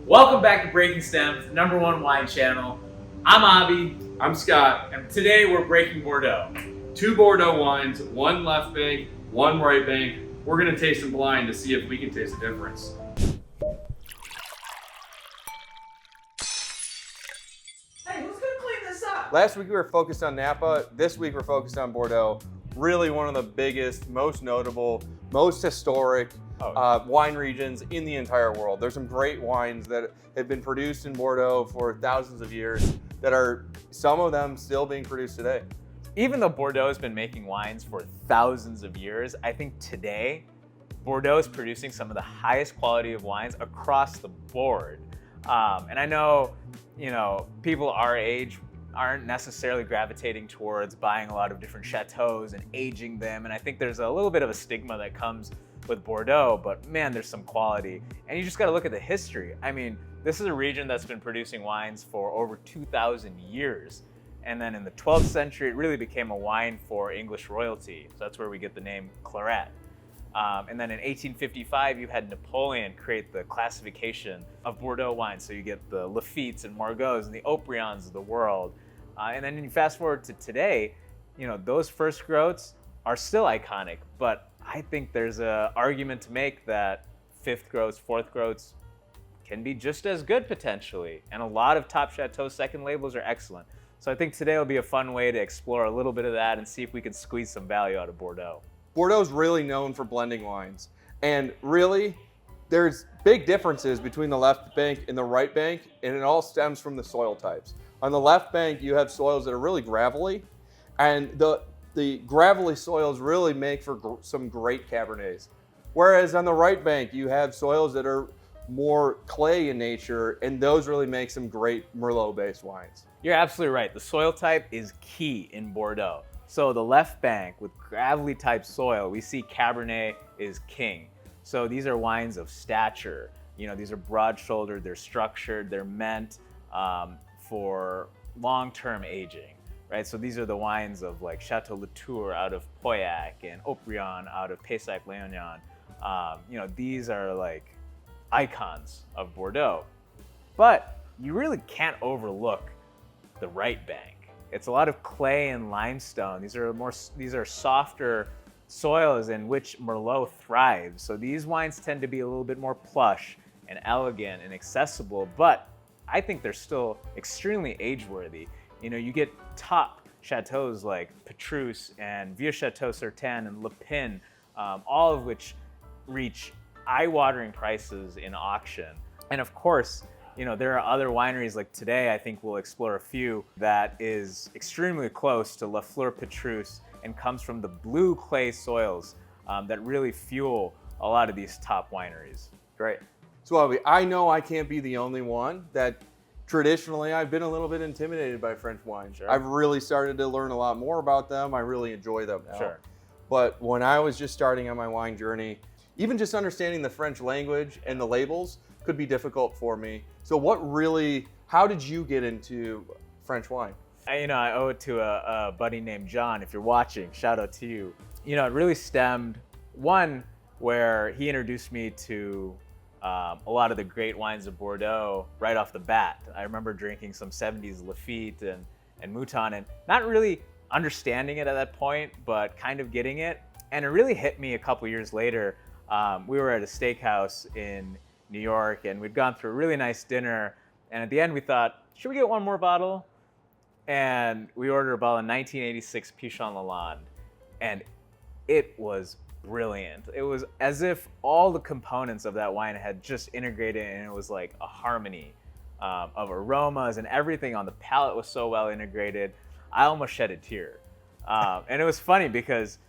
Welcome back to Breaking Stems, the #1 wine channel. I'm Abby. I'm Scott. And today we're breaking Bordeaux. 2 Bordeaux wines, 1 left bank, 1 right bank. We're gonna taste them blind to see if we can taste the difference. Hey, who's gonna clean this up? Last week we were focused on Napa. This week we're focused on Bordeaux. Really one of the biggest, most notable, most historic wine regions in the entire world. There's some great wines that have been produced in Bordeaux for thousands of years that are, some of them, still being produced today. Even though Bordeaux has been making wines for thousands of years, I think today Bordeaux is producing some of the highest quality of wines across the board. And I know, people our age aren't necessarily gravitating towards buying a lot of different chateaus and aging them. And I think there's a little bit of a stigma that comes with Bordeaux, but man, there's some quality. And you just gotta look at the history. I mean, this is a region that's been producing wines for over 2,000 years. And then in the 12th century, it really became a wine for English royalty. So that's where we get the name Claret. And then in 1855, you had Napoleon create the classification of Bordeaux wines. So you get the Lafittes and Margots and the Haut-Brions of the world. And then you fast forward to today, those first groats are still iconic, but I think there's an argument to make that fifth groats, fourth groats can be just as good potentially. And a lot of top chateaux second labels are excellent. So I think today will be a fun way to explore a little bit of that and see if we can squeeze some value out of Bordeaux. Bordeaux is really known for blending wines. And really, there's big differences between the left bank and the right bank, and it all stems from the soil types. On the left bank, you have soils that are really gravelly, and the gravelly soils really make for some great Cabernets. Whereas on the right bank, you have soils that are more clay in nature, and those really make some great Merlot-based wines. You're absolutely right. The soil type is key in Bordeaux. So the left bank with gravelly type soil, we see Cabernet is king. So these are wines of stature. These are broad-shouldered, they're structured, they're meant for long-term aging. Right, so these are the wines of like Chateau Latour out of Pauillac and Haut-Brion out of Pessac-Léognan. These are like icons of Bordeaux. But you really can't overlook the right bank. It's a lot of clay and limestone. These are softer soils in which Merlot thrives. So these wines tend to be a little bit more plush and elegant and accessible, but I think they're still extremely age-worthy. You get top chateaus like Petrus and Vieux Chateau Certain and Le Pin, all of which reach eye-watering prices in auction. And of course, there are other wineries like today, I think we'll explore a few, that is extremely close to La Fleur Petrus and comes from the blue clay soils that really fuel a lot of these top wineries. Great. So Abby, I know I can't be the only one that traditionally, I've been a little bit intimidated by French wines. Sure. I've really started to learn a lot more about them. I really enjoy them now. Sure. But when I was just starting on my wine journey, even just understanding the French language and the labels could be difficult for me. So how did you get into French wine? I owe it to a buddy named John. If you're watching, shout out to you. It really stemmed, one, where he introduced me to a lot of the great wines of Bordeaux right off the bat. I remember drinking some 70s Lafitte and Mouton and not really understanding it at that point, but kind of getting it. And it really hit me a couple years later. We were at a steakhouse in New York and we'd gone through a really nice dinner. And at the end we thought, should we get one more bottle? And we ordered a bottle of 1986 Pichon Lalande. And it was brilliant. It was as if all the components of that wine had just integrated, and it was like a harmony of aromas, and everything on the palate was so well integrated. I almost shed a tear. And it was funny because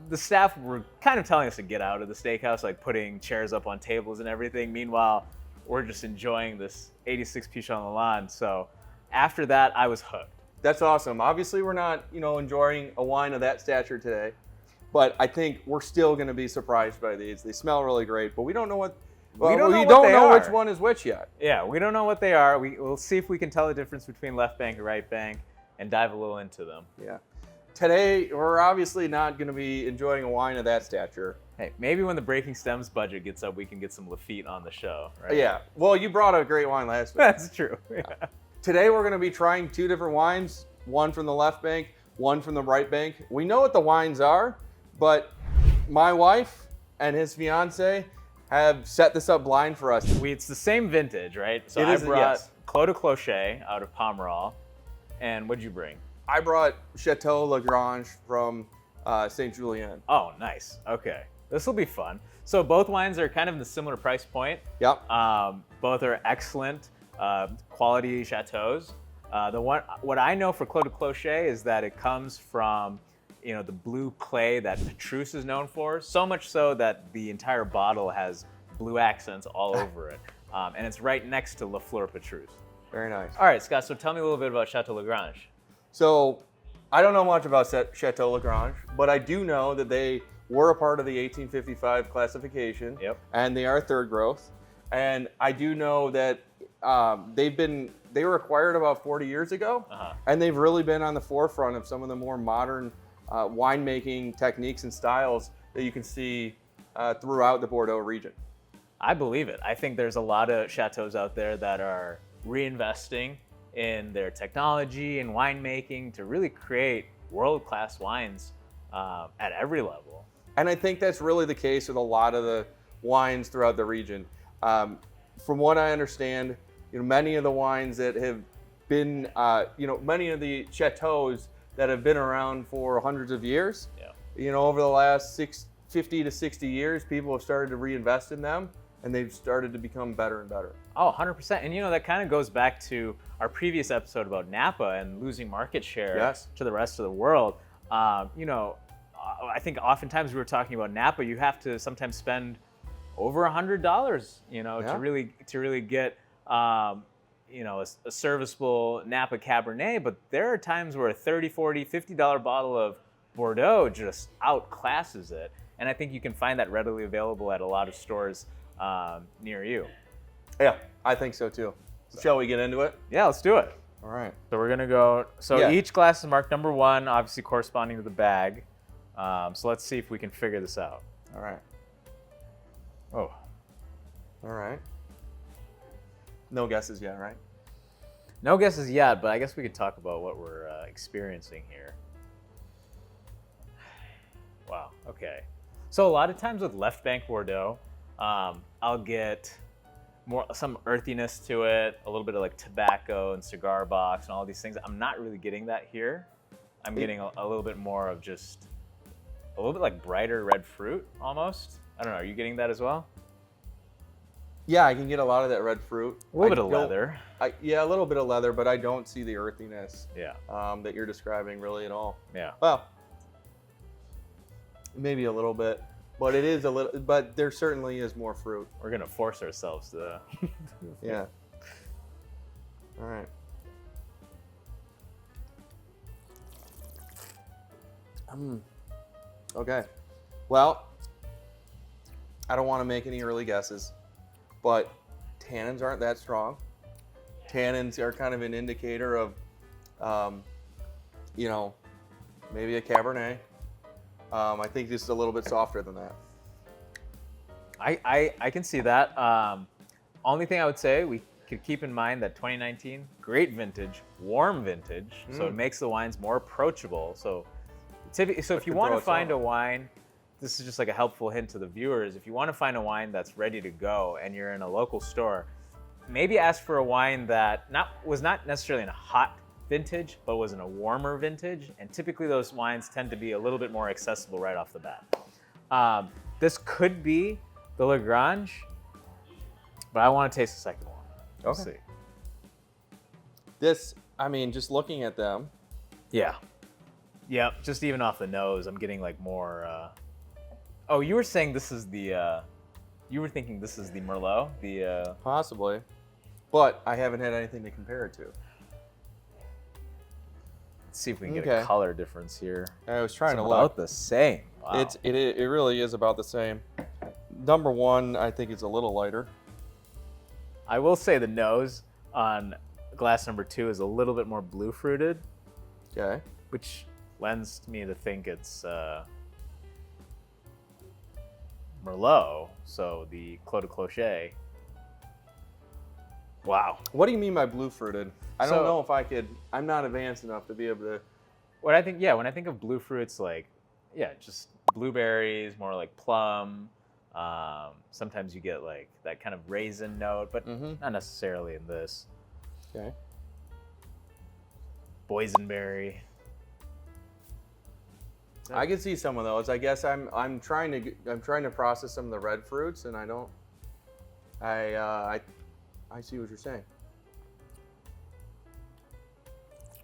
the staff were kind of telling us to get out of the steakhouse, like putting chairs up on tables and everything. Meanwhile, we're just enjoying this 86 Pichon Lalande. So after that, I was hooked. That's awesome. Obviously, we're not, enjoying a wine of that stature today. But I think we're still going to be surprised by these. They smell really great, but we don't know we don't know which one is which yet. Yeah, we don't know what they are. We'll see if we can tell the difference between left bank and right bank and dive a little into them. Yeah. Today, we're obviously not going to be enjoying a wine of that stature. Hey, maybe when the Breaking Stems budget gets up, we can get some Lafite on the show, right? Yeah. Well, you brought a great wine last week. That's true. Yeah. Today we're going to be trying 2 different wines, one from the left bank, one from the right bank. We know what the wines are, but my wife and his fiance have set this up blind for us. It's the same vintage, right? So It I is, brought yes. Clos de Clocher out of Pomerol. And what'd you bring? I brought Château LaGrange from St. Julien. Oh, nice. Okay. This will be fun. So both wines are kind of in the similar price point. Yep. Both are excellent quality chateaus. What I know for Clos de Clocher is that it comes from, the blue clay that Petrus is known for. So much so that the entire bottle has blue accents all over it, and it's right next to La Fleur Petrus. Very nice. All right, Scott. So tell me a little bit about Château LaGrange. So I don't know much about Château LaGrange, but I do know that they were a part of the 1855 classification. Yep. And they are third growth. And I do know that they were acquired about 40 years ago, and they've really been on the forefront of some of the more modern winemaking techniques and styles that you can see throughout the Bordeaux region. I believe it. I think there's a lot of chateaus out there that are reinvesting in their technology and winemaking to really create world-class wines at every level. And I think that's really the case with a lot of the wines throughout the region. From what I understand, many of the wines that have been, many of the chateaus that have been around for hundreds of years, over the last 50 to 60 years, people have started to reinvest in them, and they've started to become better and better. Oh, 100%. And that kind of goes back to our previous episode about Napa and losing market share to the rest of the world. I think oftentimes we were talking about Napa, you have to sometimes spend over $100, to really get a serviceable Napa Cabernet. But there are times where a $30, $40, $50 bottle of Bordeaux just outclasses it. And I think you can find that readily available at a lot of stores near you. Yeah, I think so too. Shall we get into it? Yeah, let's do it. All right. So we're gonna go. So each glass is marked number 1, obviously corresponding to the bag. So let's see if we can figure this out. All right. Oh. All right. No guesses yet, right? No guesses yet, but I guess we could talk about what we're experiencing here. Wow. Okay. So a lot of times with Left Bank Bordeaux, I'll get some earthiness to it, a little bit of like tobacco and cigar box and all these things. I'm not really getting that here. I'm getting a little bit more of just a little bit like brighter red fruit almost. I don't know. Are you getting that as well? Yeah, I can get a lot of that red fruit. A little bit of leather. Yeah, a little bit of leather, but I don't see the earthiness that you're describing really at all. Yeah. Well, maybe a little bit, but it is a little. But there certainly is more fruit. We're gonna force ourselves to. Yeah. All right. Okay. Well, I don't want to make any early guesses, but tannins aren't that strong. Tannins are kind of an indicator of, maybe a Cabernet. I think just a little bit softer than that. I can see that. Only thing I would say, we could keep in mind that 2019, great vintage, warm vintage, so it makes the wines more approachable. So if you want to find a wine, this is just like a helpful hint to the viewers. If you want to find a wine that's ready to go and you're in a local store, maybe ask for a wine that was not necessarily in a hot vintage, but was in a warmer vintage. And typically those wines tend to be a little bit more accessible right off the bat. This could be the LaGrange, but I want to taste the second one. Let's see. This, just looking at them. Yeah. Yep, just even off the nose, I'm getting like more. Oh, you were saying this is the. You were thinking this is the Merlot, the. Possibly, but I haven't had anything to compare it to. Let's see if we can get a color difference here. I was trying it's to about look. The same. Wow. It really is about the same. Number 1, I think it's a little lighter. I will say the nose on glass number 2 is a little bit more blue fruited. Okay. Which lends me to think it's Merlot, so the Clos de Clocher. Wow. What do you mean by blue fruited? I So- don't know if I could. I'm not advanced enough to be able to. When I think of blue fruits, like, just blueberries, more like plum. Sometimes you get like that kind of raisin note, but not necessarily in this. Okay. Boysenberry. I can see some of those. I guess I'm trying to process some of the red fruits, and I don't. I see what you're saying.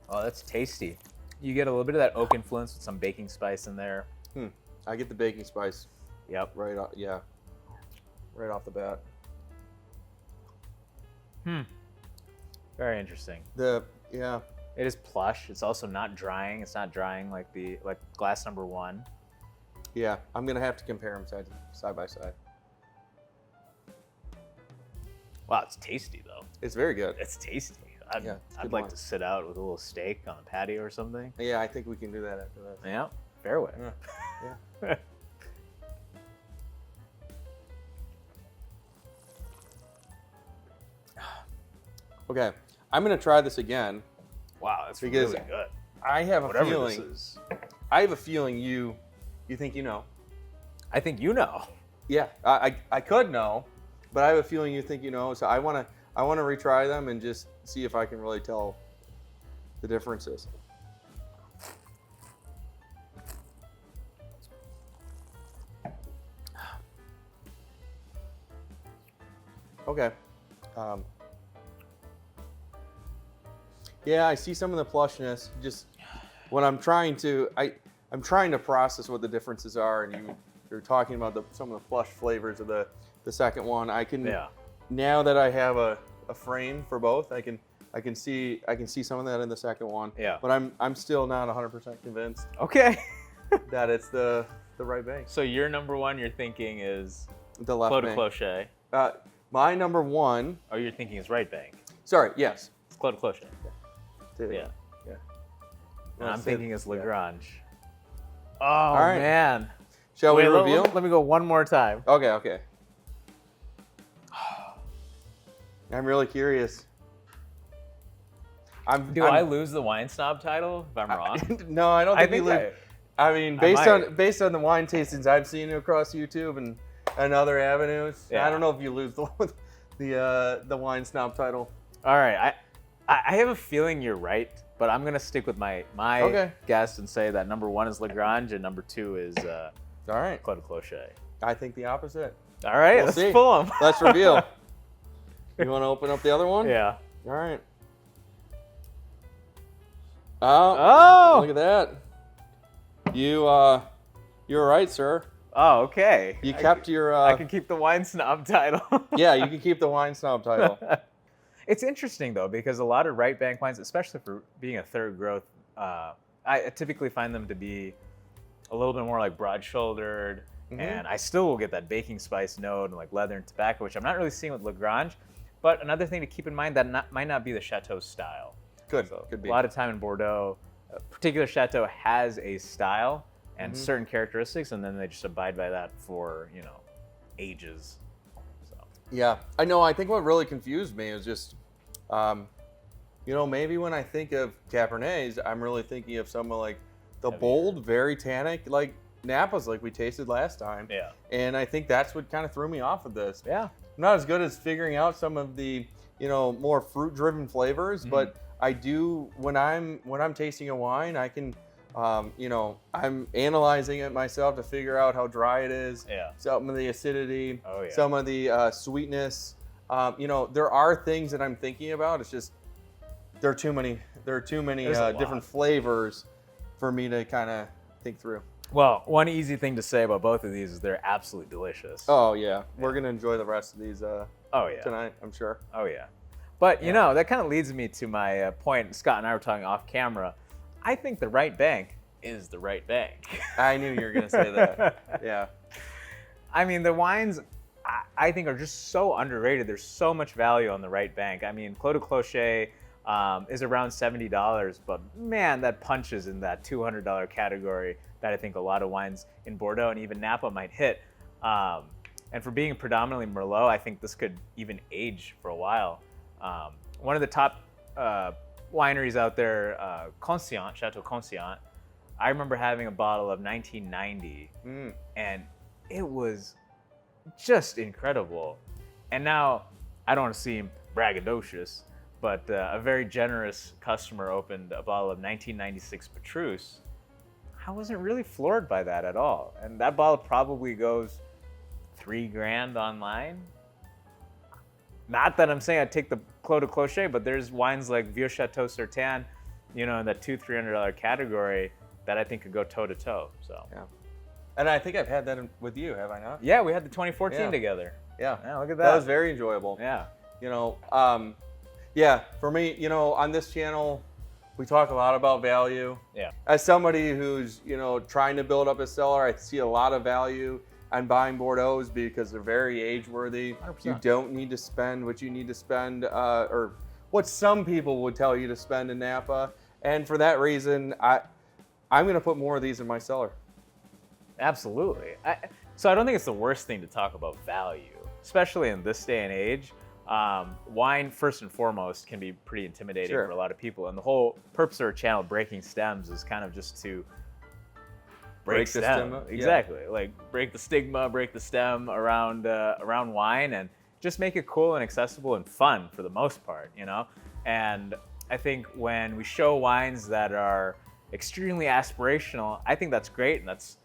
Oh, that's tasty. You get a little bit of that oak influence with some baking spice in there. I get the baking spice Yep. right off. Yeah. Right off the bat. Very interesting. Yeah. It is plush. It's also not drying. It's not drying like glass number 1. Yeah. I'm gonna have to compare them side by side. Wow, it's tasty though. It's very good. It's tasty. I'd it's like good wine. to sit out with a little steak on a patio or something. Yeah, I think we can do that after this. Yeah, fairway. Yeah. Okay, I'm gonna try this again. Wow, that's Because really good. I have a Whatever feeling. this is. I have a feeling you think you know. I think you know. Yeah, I could know, but I have a feeling you think you know. So I wanna retry them and just see if I can really tell the differences. Okay. Yeah, I see some of the plushness. Just when I'm trying to process what the differences are, and you're talking about some of the plush flavors of the second one. I can now that I have a frame for both, I can see some of that in the second one. Yeah. But I'm still not 100% convinced Okay. that it's the right bank. So your number 1 you're thinking is The left Clos de bank. Clocher. My number 1. Oh, you're thinking is right bank. Sorry. Yes. It's Clos de Clocher. Yeah. And I'm thinking it's LaGrange. Oh, right. man. Shall we Wait, reveal? Let me go one more time. Okay. I'm really curious. Do I lose the wine snob title if I'm wrong? No, I don't think you lose. I mean, based might. based on the wine tastings I've seen across YouTube and other avenues, Yeah. I don't know if you lose the wine snob title. All right. I have a feeling you're right, but I'm gonna stick with my Okay. guess and say that number 1 is LaGrange and number 2 is All right. Clos de Clocher. I think the opposite. All right, We'll let's see. pull them. Let's reveal. You want to open up the other one? Yeah. All right. Oh. Oh. Look at that. You're right, sir. Oh, okay. You kept your. I can keep the wine snob title. Yeah, you can keep the wine snob title. It's interesting though because a lot of right bank wines, especially for being a third growth, I typically find them to be a little bit more like broad-shouldered, and I still will get that baking spice note and like leather and tobacco, which I'm not really seeing with LaGrange. But another thing to keep in mind that might not be the chateau style. Could be. A lot of time in Bordeaux, a particular chateau has a style and certain characteristics, and then they just abide by that for ages. So. Yeah, I know. I think what really confused me is just, maybe when I think of Cabernets, I'm really thinking of some of like the bold, very tannic, like Napas, like we tasted last time. Yeah. And I think that's what kind of threw me off of this. Yeah. I'm not as good as figuring out some of the, more fruit-driven flavors, but I do when I'm tasting a wine, I can. I'm analyzing it myself to figure out how dry it is. Yeah. Some of the acidity. Oh, yeah. Some of the sweetness. There are things that I'm thinking about. It's just there are too many different flavors for me to kind of think through. Well, one easy thing to say about both of these is they're absolutely delicious. Oh yeah, we're gonna enjoy the rest of these yeah. tonight, I'm sure. Oh yeah. But that kind of leads me to my point. Scott and I were talking off camera. I think the right bank is the right bank. I knew you were gonna say that. Yeah. I mean, the wines I think are just so underrated. There's so much value on the right bank. I mean, Clos de Clocher is around $70, but man, that punches in that $200 category that I think a lot of wines in Bordeaux and even Napa might hit. And for being predominantly Merlot, I think this could even age for a while. One of the top wineries out there, Conscient, Chateau Conscient, I remember having a bottle of 1990, and it was just incredible. And now, I don't want to seem braggadocious, but a very generous customer opened a bottle of 1996 Petrus. I wasn't really floored by that at all. And that bottle probably goes $3,000 online. Not that I'm saying I'd take the Clos de Clocher, but there's wines like Vieux Chateau Certain, you know, in that $200-300 category that I think could go toe to toe. So Yeah. And I think I've had that with you, have I not? yeah, we had the 2014 together. Yeah. Yeah, look at that. That was very enjoyable. Yeah. You know, yeah, for me, you know, on this channel, we talk a lot about value. Yeah. As somebody who's, you know, trying to build up a cellar, I see a lot of value on buying Bordeaux's because they're very age-worthy. 100%. You don't need to spend what you need to spend, or what some people would tell you to spend in Napa. And for that reason, I'm going to put more of these in my cellar. Absolutely. So I don't think it's the worst thing to talk about value, especially in this day and age. Wine, first and foremost, can be pretty intimidating Sure. for a lot of people. And the whole purpose of our channel, Breaking Stems, is kind of just to break the stem. stigma. Yeah. Exactly. Like break the stigma, break the stem around wine, and just make it cool and accessible and fun for the most part, you know? And I think when we show wines that are extremely aspirational, I think that's great, and that's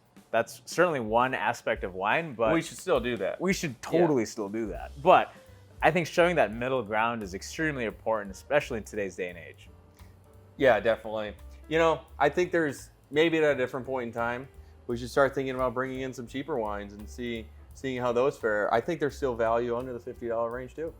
certainly one aspect of wine, but We should still do that. we should totally still do that. But I think showing that middle ground is extremely important, especially in today's day and age. Yeah, definitely. You know, I think there's maybe at a different point in time, we should start thinking about bringing in some cheaper wines and seeing how those fare. I think there's still value under the $50 range too.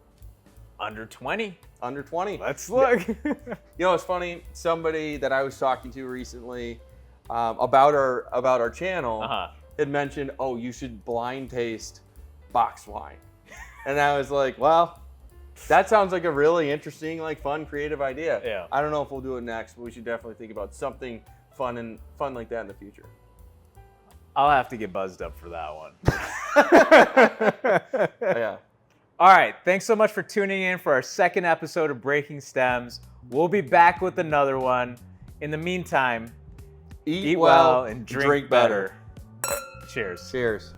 Under 20. Under 20. Let's look. You know, it's funny. Somebody that I was talking to recently about our channel had mentioned, "Oh, you should blind taste box wine," and I was like, "Well, that sounds like a really interesting, like fun, creative idea." Yeah. I don't know if we'll do it next, but we should definitely think about something fun like that in the future. I'll have to get buzzed up for that one. Yeah. All right. Thanks so much for tuning in for our second episode of Breaking Stems. We'll be back with another one. In the meantime, eat well and drink better. Cheers. Cheers.